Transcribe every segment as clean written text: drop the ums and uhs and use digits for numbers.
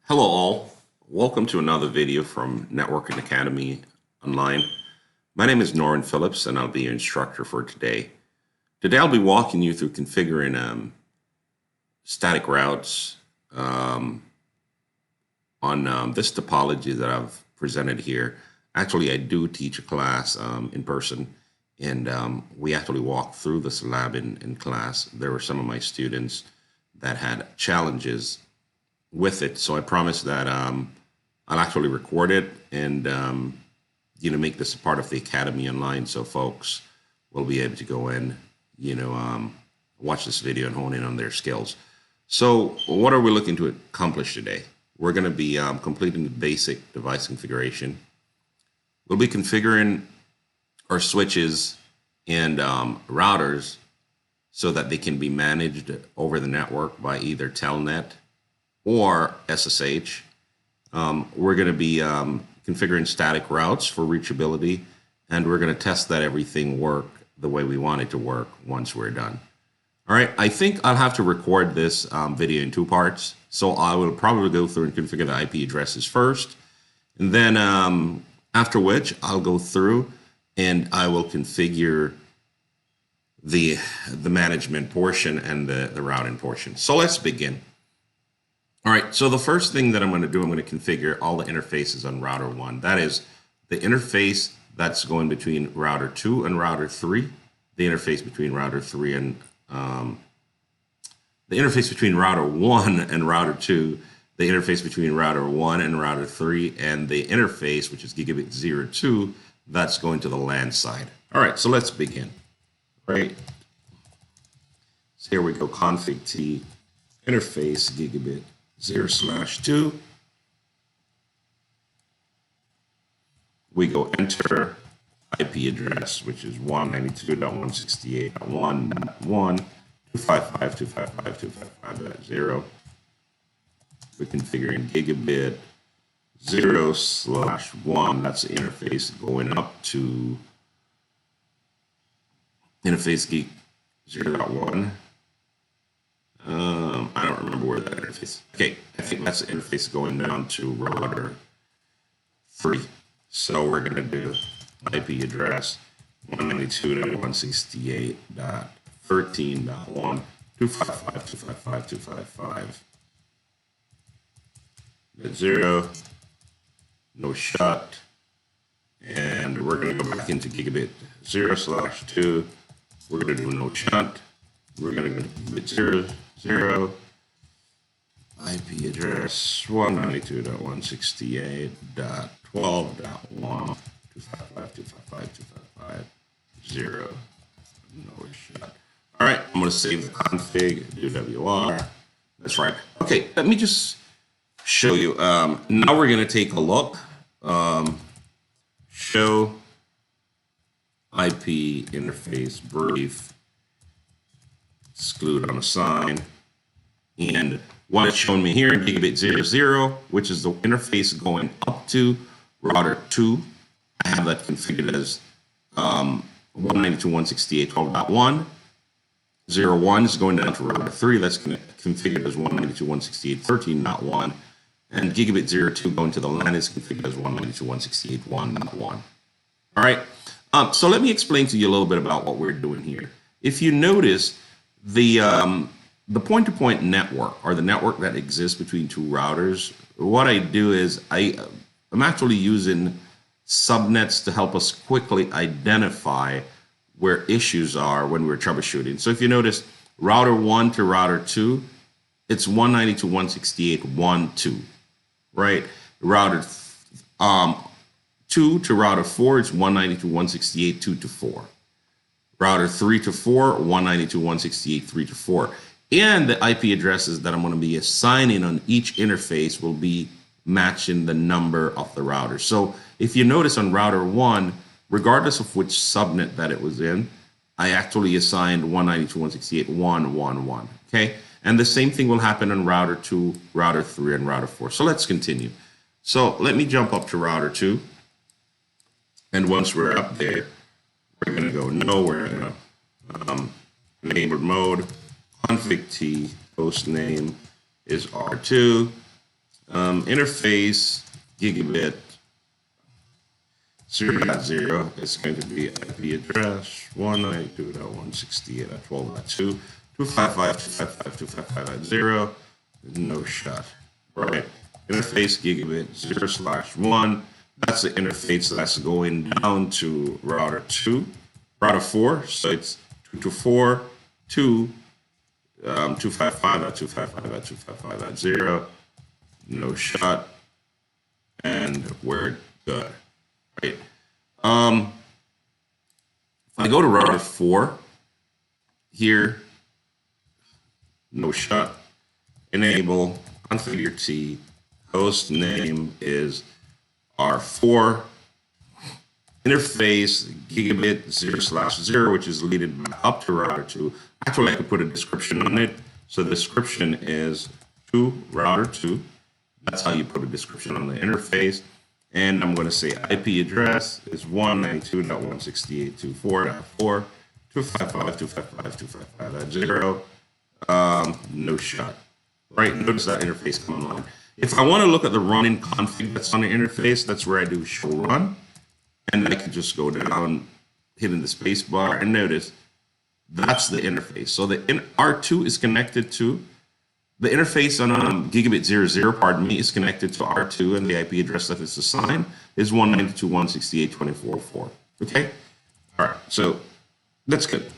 Hello all, welcome to another video from Networking Academy Online. My name is Norrin Phillips and I'll be your instructor for today. Today I'll be walking you through configuring static routes on this topology that I've presented here. Actually, I do teach a class in person, and we actually walked through this lab in class. There were some of my students that had challenges with it, so I promise that I'll actually record it and make this a part of the Academy Online, so folks will be able to go in, watch this video and hone in on their skills. So what are we looking to accomplish today? We're going to be completing the basic device configuration. We'll be configuring our switches and routers so that they can be managed over the network by either Telnet or SSH. We're going to be configuring static routes for reachability, and we're going to test that everything works the way we want it to work once we're done. All right, I think I'll have to record this video in two parts. So I will probably go through and configure the IP addresses first, and then after which I'll go through and I will configure the management portion and the routing portion. So let's begin. All right, so the first thing that I'm going to do, I'm going to configure all the interfaces on router 1. That is the interface that's going between router 2 and router 3, the interface between router 3 and the interface between router 1 and router 2, the interface between router 1 and router 3, and the interface, which is gigabit 02, that's going to the LAN side. All right, so let's begin. All right, so here we go, config T, interface gigabit 0/2. We go enter IP address, which is 192.168.1.1.255.255.255.0. We're configuring gigabit 0/1. That's the interface going up to interface gig 0.1. I don't remember where that interface. Okay, I think that's the interface going down to router 3. So we're going to do IP address 192.168.13.1.255.255.255.0. No shut. And we're going to go back into gigabit 0/2. We're going to do no shunt. We're going to go to gigabit 0/0. IP address 192.168.12.1.255.255.255.0. No shot. All right, I'm going to save the config, do WR. That's right. Okay, let me just show you. Now we're going to take a look. Show IP interface brief, exclude unassigned, and what it's showing me here in gigabit 0/0, which is the interface going up to router 2. I have that configured as 192.168.12.1. 0.1 is going down to router 3. That's configured as 192.168.13.1. And gigabit 0.2 going to the LAN is configured as 192.168.1.1. All right. So let me explain to you a little bit about what we're doing here. If you notice, the point-to-point network, or the network that exists between two routers, what I do is I'm actually using subnets to help us quickly identify where issues are when we're troubleshooting. So if you notice, router 1 to router 2, it's 192.168.1.2, right? Router 2 to router 4, it's 192.168.2.4. Router 3 to 4, 192.168.3 to 4. And the IP addresses that I'm going to be assigning on each interface will be matching the number of the router. So if you notice on router 1, regardless of which subnet that it was in, I actually assigned 192.168.1.1.1. Okay, and the same thing will happen on router 2, router 3, and router 4. So let's continue. So let me jump up to router 2. And once we're up there, we're going to go nowhere. Enabled mode, config T, host name is R2. Interface gigabit 0.0 is going to be IP address 192.168.12.2, 255.255.255.0. No shot. Right. Interface gigabit 0/1. That's the interface that's going down to router 2, router 4. So it's 224, 255.255.255.0. No shot. And we're good. Right. If I go to router 4 here, no shot. Enable, configure T, host name is R4, interface gigabit 0/0, which is leaded up to router 2. Actually, I could put a description on it. So the description is to router 2. That's how you put a description on the interface. And I'm going to say IP address is 192.168.24.4, 255.255.255.0. No shot. Right, notice that interface come online. If I want to look at the running config that's on the interface, that's where I do show run. And then I can just go down, hitting the space bar, and notice that's the interface. So the R2 is connected to the interface on gigabit 00, pardon me, is connected to R2, and the IP address that it's assigned is 192.168.24.4. Okay? All right, so that's good.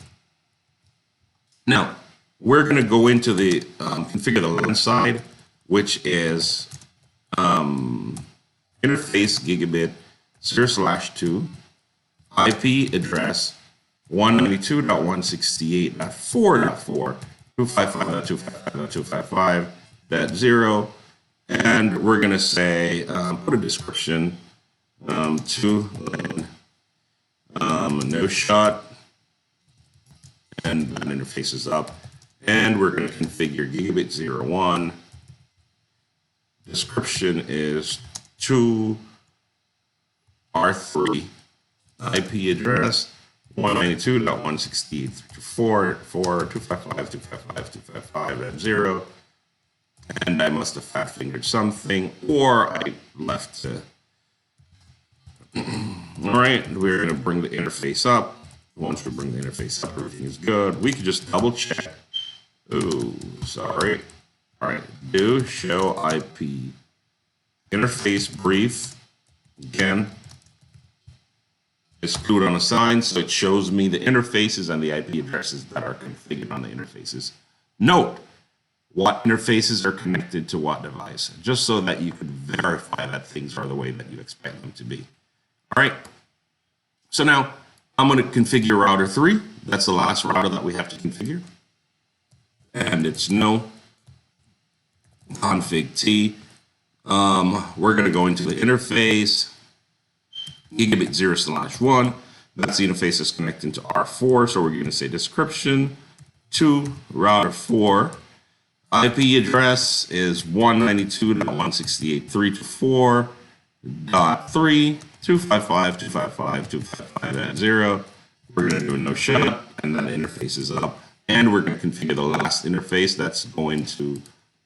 Now, we're going to go into the configure the LAN side, which is interface gigabit 0/2, IP address 192.168.4.4, 255.255.255.0, and we're going to say, put a description to LAN, no shot, and that interface is up. And we're going to configure gigabit 01. Description is to R3, IP address 192.168.4.4.255.255.255.0. And I must have fat fingered something, or I left it. All right, we're going to bring the interface up. Once we bring the interface up, everything is good. We can just double check. Oh, sorry. All right, do show IP interface brief. Again, exclude unassigned, so it shows me the interfaces and the IP addresses that are configured on the interfaces. Note what interfaces are connected to what device, just so that you could verify that things are the way that you expect them to be. All right, so now I'm going to configure router 3. That's the last router that we have to configure. And it's no config T. We're going to go into the interface, gigabit 0/1. That's the interface that's connecting to R4. So we're going to say description to router 4. IP address is 192.168.324.3, 255.255.255.0. We're going to do a no shut, and that interface is up. And we're going to configure the last interface that's going to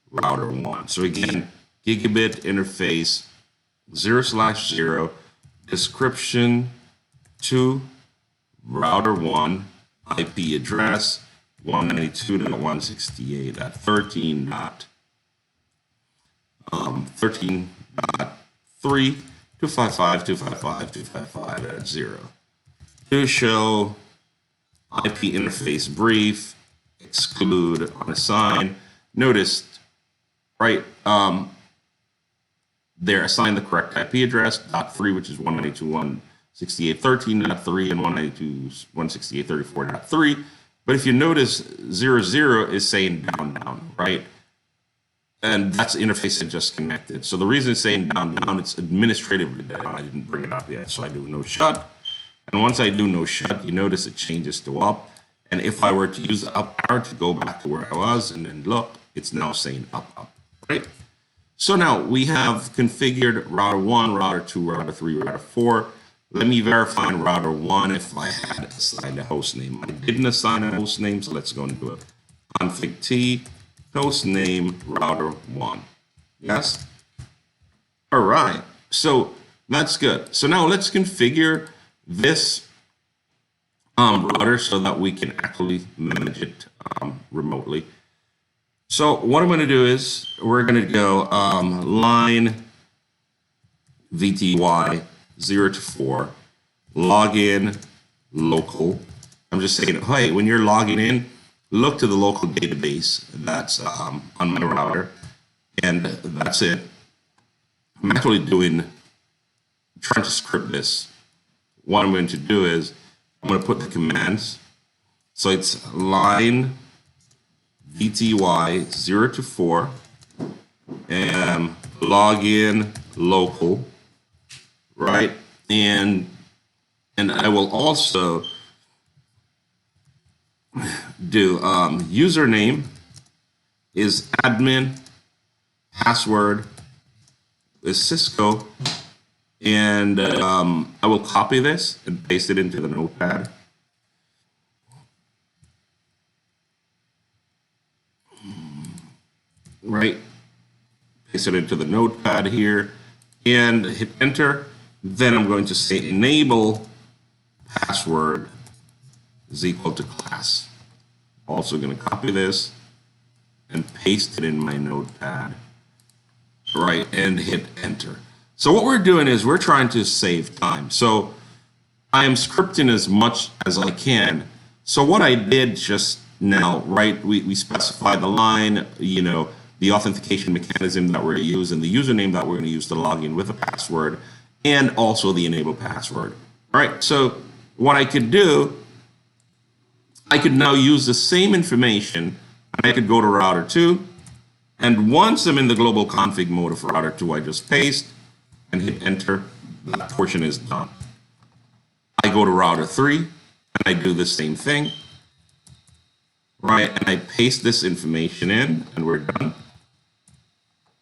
router 1. So again, gigabit interface 0/0, description to router 1, IP address 192.168.13.3, 255.255.255.0. To show IP interface brief, exclude unassigned. Notice, right, they're assigned the correct IP address, .3, which is 192.168.13.3 and 192.168.34.3. But if you notice, 00 is saying down, right? And that's the interface that just connected. So the reason it's saying down, it's administratively down. I didn't bring it up yet, so I do no shut. And once I do no shut, you notice it changes to up. And if I were to use the up arrow to go back to where I was and then look, it's now saying up, right? So now we have configured router 1, router 2, router 3, router 4. Let me verify in router 1 if I had assigned a host name. I didn't assign a host name, so let's go and do it. Config T, host name, router 1. Yes? All right, so that's good. So now let's configure this router so that we can actually manage it remotely. So what I'm going to do is we're going to go line VTY 0 to 4, login local. I'm just saying, hey, when you're logging in, look to the local database that's on my router, and that's it. I'm actually trying to script this. What I'm going to do is I'm going to put the commands. So it's line VTY 0 to 4 and login local, right? And I will also do username is admin, password is Cisco, and I will copy this and paste it into the notepad. Right, paste it into the notepad here and hit enter. Then I'm going to say enable password is equal to class. Also going to copy this and paste it in my notepad, right, and hit enter. So what we're doing is we're trying to save time. So I am scripting as much as I can. So what I did just now, right, we specified the line, the authentication mechanism that we're going to use and the username that we're going to use to log in with a password, and also the enable password. All right, so what I could do, I could now use the same information, and I could go to router 2, and once I'm in the global config mode of router 2, I just paste and hit enter. That portion is done. I go to router 3, and I do the same thing, right, and I paste this information in, and we're done,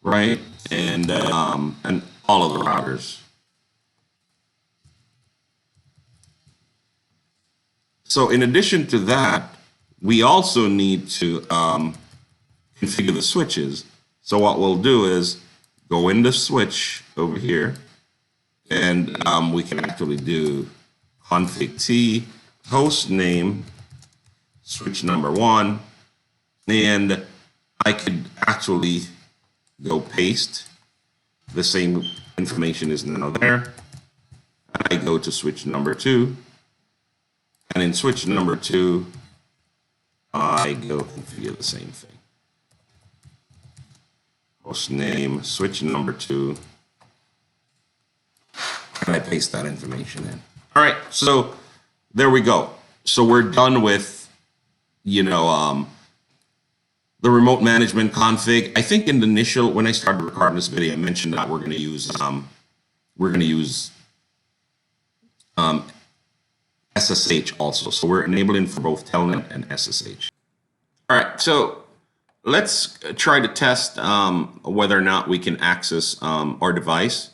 right, and all of the routers. So in addition to that, we also need to configure the switches. So what we'll do is go into switch over here, and we can actually do config T, host name, switch number 1, and I could actually go paste. The same information is now there. I go to switch number 2. And in switch number 2, I go configure the same thing. Host name, switch number 2, and I paste that information in. All right, so there we go. So we're done with, the remote management config. I think in the initial, when I started recording this video, I mentioned that we're going to use SSH also. So we're enabling for both Telnet and SSH. All right, so let's try to test whether or not we can access our device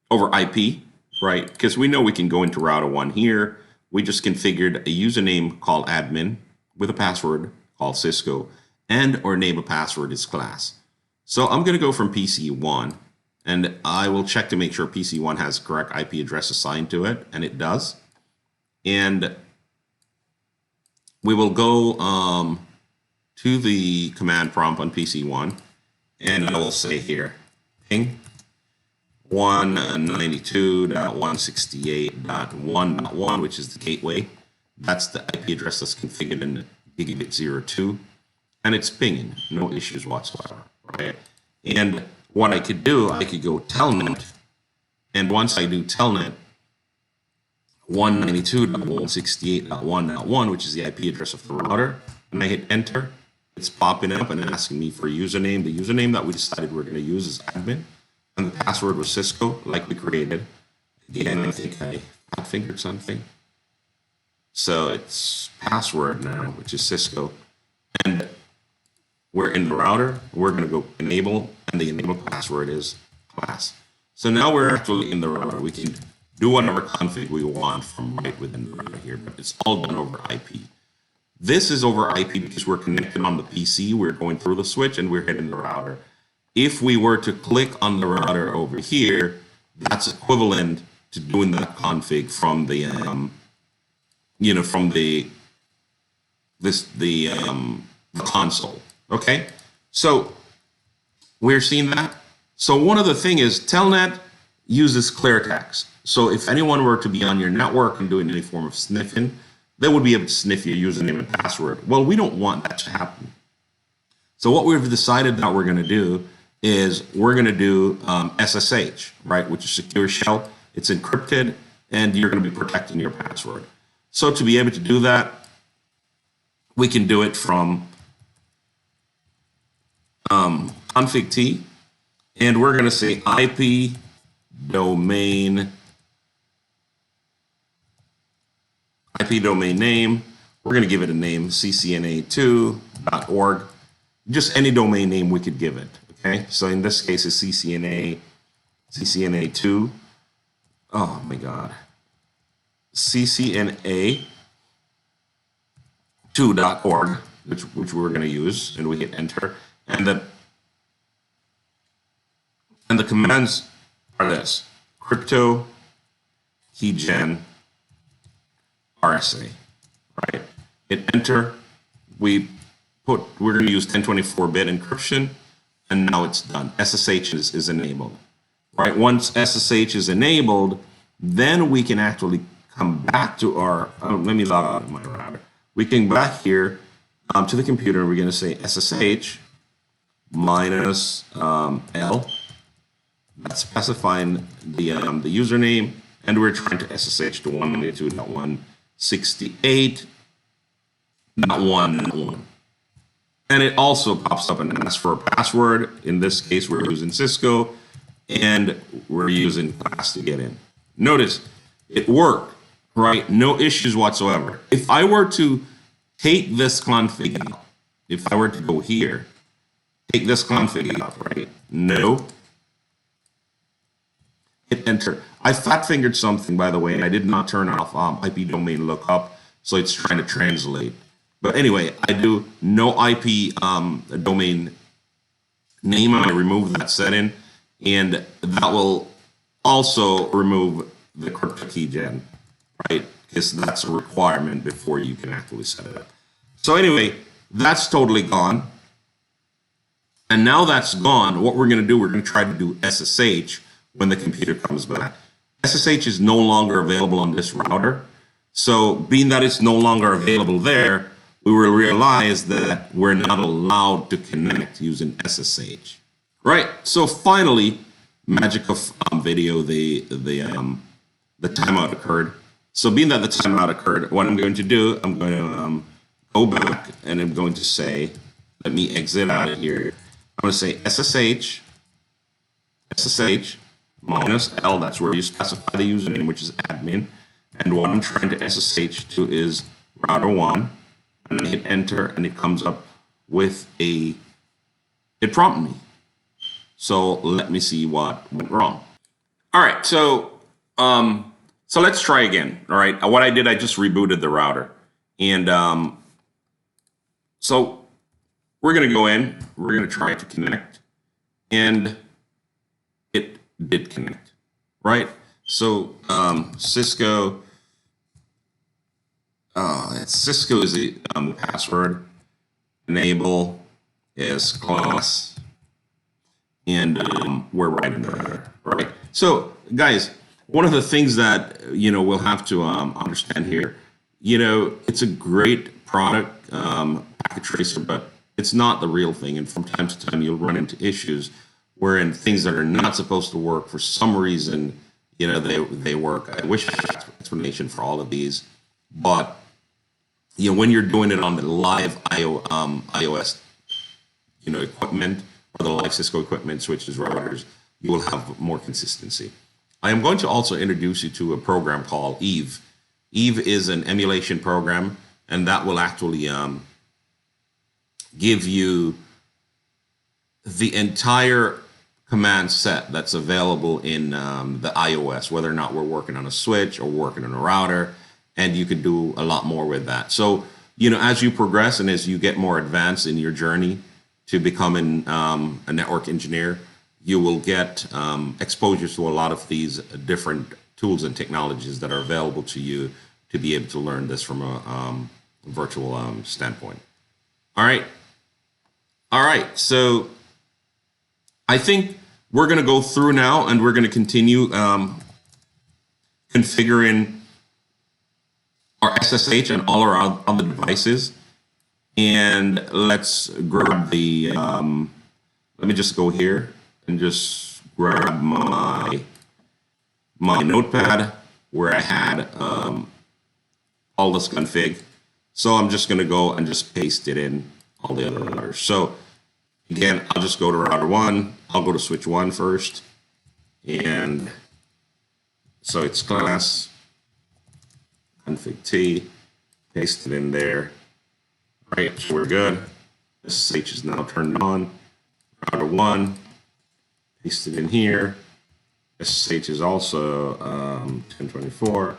over IP, right? Because we know we can go into router 1 here. We just configured a username called admin with a password called Cisco, and our enable password is class. So I'm going to go from PC1, and I will check to make sure PC1 has the correct IP address assigned to it, and it does. And we will go to the command prompt on PC1, and I will say here, ping 192.168.1.1, which is the gateway. That's the IP address that's configured in gigabit 02, and it's pinging, no issues whatsoever, right? And what I could do, I could go telnet, and once I do telnet, 192.168.1.1, which is the IP address of the router, and I hit enter, it's popping up and asking me for a username. The username that we decided we're going to use is admin, and the password was Cisco, like we created. Again, I think I fingered something. So it's password now, which is Cisco, and we're in the router. We're going to go enable, and the enable password is class. So now we're actually in the router. We can do whatever config we want from right within the router here, but it's all done over IP. This is over IP because we're connected on the PC. We're going through the switch and we're hitting the router. if we were to click on the router over here, that's equivalent to doing that config from the, from the console. Okay, so we're seeing that. So one other thing is Telnet uses clear text. So if anyone were to be on your network and doing any form of sniffing, they would be able to sniff your username and password. Well, we don't want that to happen. So what we've decided that we're going to do is we're going to do SSH, right, which is secure shell. It's encrypted, and you're going to be protecting your password. So to be able to do that, we can do it from config T, and we're going to say IP domain name. We're going to give it a name, ccna2.org. Just any domain name we could give it. Okay, so in this case, it's CCNA2. Oh my God, CCNA2.org, which we're going to use, and we hit enter, and the commands are this: crypto keygen RSA, right? Hit enter. We're going to use 1024-bit encryption, and now it's done. SSH is enabled, right? Once SSH is enabled, then we can actually come back to our, let me log out of my router. We can back here to the computer, and we're going to say SSH minus L. That's specifying the username, and we're trying to SSH to 192.168.1.1. And it also pops up and asks for a password. In this case, we're using Cisco, and we're using class to get in. Notice it worked, right? No issues whatsoever. If I were to take this config out, if I were to go here, take this config out, right? No. Hit enter. I fat fingered something, by the way, and I did not turn off IP domain lookup, so it's trying to translate. But anyway, I do no IP domain name. I remove that setting, and that will also remove the crypto keygen, right? Because that's a requirement before you can actually set it up. So anyway, that's totally gone. And now that's gone, what we're going to do, we're going to try to do SSH when the computer comes back. SSH is no longer available on this router. So being that it's no longer available there, we will realize that we're not allowed to connect using SSH. Right. So finally, magic of video, the timeout occurred. So being that the timeout occurred, what I'm going to do, I'm going to go back, and I'm going to say, let me exit out of here. I'm going to say SSH minus L. That's where you specify the username, which is admin. And what I'm trying to SSH to is router 1. And I hit enter, and it comes up with it prompted me. So let me see what went wrong. All right, so let's try again. All right, what I did, I just rebooted the router, and so we're gonna go in, we're gonna try to connect, and it did connect, right? So Cisco. Cisco is the password. Enable is class, and we're right in there, right? So, guys, one of the things that we'll have to understand here, it's a great product, packet tracer, but it's not the real thing. And from time to time, you'll run into issues wherein things that are not supposed to work for some reason, they work. I wish I had an explanation for all of these, but when you're doing it on the live iOS, equipment, or the live Cisco equipment, switches, routers, you will have more consistency. I am going to also introduce you to a program called Eve. Eve is an emulation program, and that will actually give you the entire command set that's available in the iOS, whether or not we're working on a switch or working on a router. And you could do a lot more with that. So, as you progress and as you get more advanced in your journey, to becoming a network engineer, you will get exposure to a lot of these different tools and technologies that are available to you to be able to learn this from a virtual standpoint. All right. All right. So I think we're going to go through now and we're going to continue configuring our SSH and all our other devices. And let's grab the, let me just go here and just grab my notepad where I had all this config. So I'm just going to go and just paste it in all the other routers. So again, I'll just go to router 1. I'll go to switch 1 first. And so it's class config T, paste it in there. All right, so we're good. SSH is now turned on. Router 1, paste it in here. SSH is also 1024.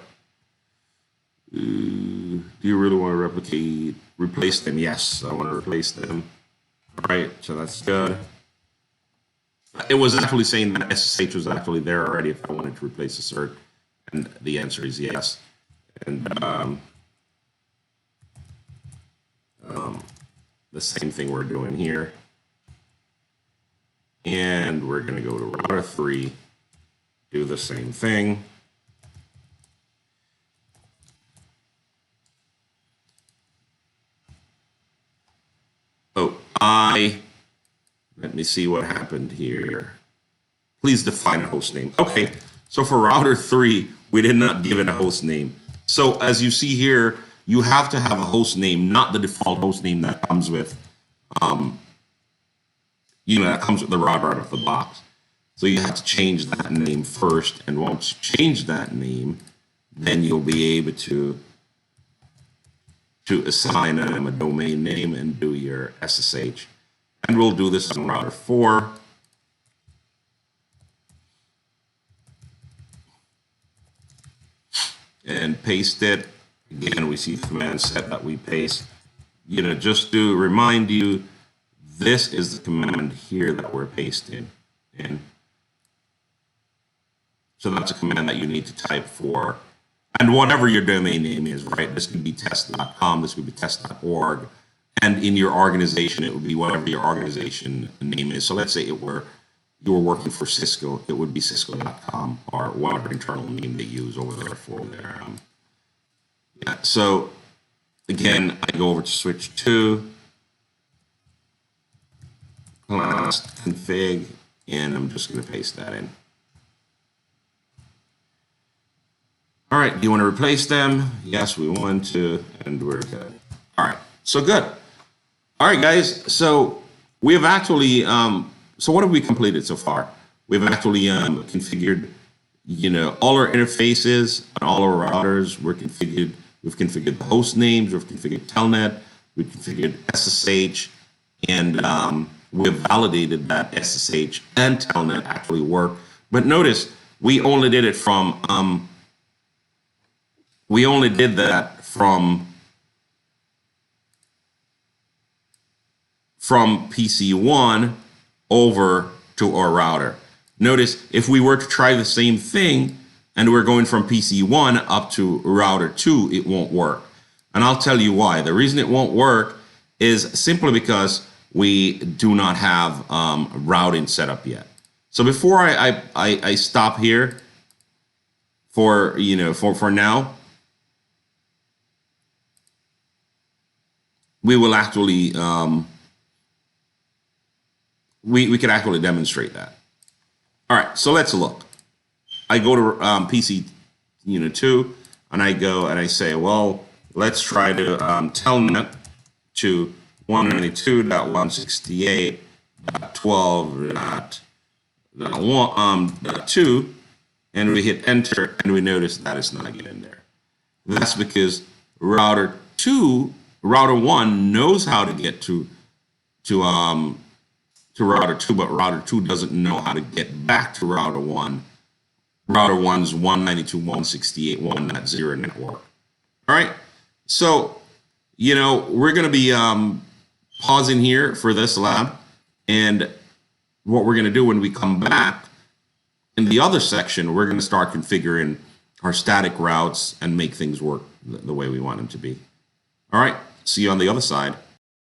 Do you really want to replace them? Yes, I want to replace them. All right, so that's good. It was actually saying that SSH was actually there already if I wanted to replace the cert, and the answer is yes. And the same thing we're doing here. And we're going to go to router 3, do the same thing. Oh, let me see what happened here. Please define a host name. Okay, so for router 3, we did not give it a host name. So as you see here, you have to have a host name, not the default host name that comes with, that comes with the router out of the box. So you have to change that name first, and once you change that name, then you'll be able to assign them a domain name and do your SSH. And we'll do this on router 4. And paste it. Again, we see the command set that we paste. Just to remind you, this is the command here that we're pasting in. So that's a command that you need to type for, and whatever your domain name is, right? This could be test.com, this could be test.org, and in your organization, it would be whatever your organization name is. So let's say you were working for Cisco, it would be cisco.com or whatever internal name they use over there for their. Yeah. So again, I go over to switch 2, class config, and I'm just going to paste that in. All right, do you want to replace them? Yes, we want to, and we're good. All right, so good. All right, guys, so we have actually, so what have we completed so far? We've actually configured, all our interfaces and all our routers. We've configured the host names, we've configured Telnet, we've configured SSH, and we've validated that SSH and Telnet actually work. But notice, we only did it from, from PC1 over to our router. Notice if we were to try the same thing and we're going from PC1 up to router 2, it won't work. And I'll tell you why. The reason it won't work is simply because we do not have routing set up yet. So before I stop here for now, we will actually we can actually demonstrate that. All right, so let's look. I go to PC 2, and I go and I say, well, let's try to telnet to 192.168.12.2, and we hit enter, and we notice that it's not getting there. That's because router 1 knows how to get to router 2, but router 2 doesn't know how to get back to router 1. Router 1's 192.168.1.0 network. All right, so we're going to be pausing here for this lab. And what we're going to do when we come back, in the other section, we're going to start configuring our static routes and make things work the way we want them to be. All right, see you on the other side.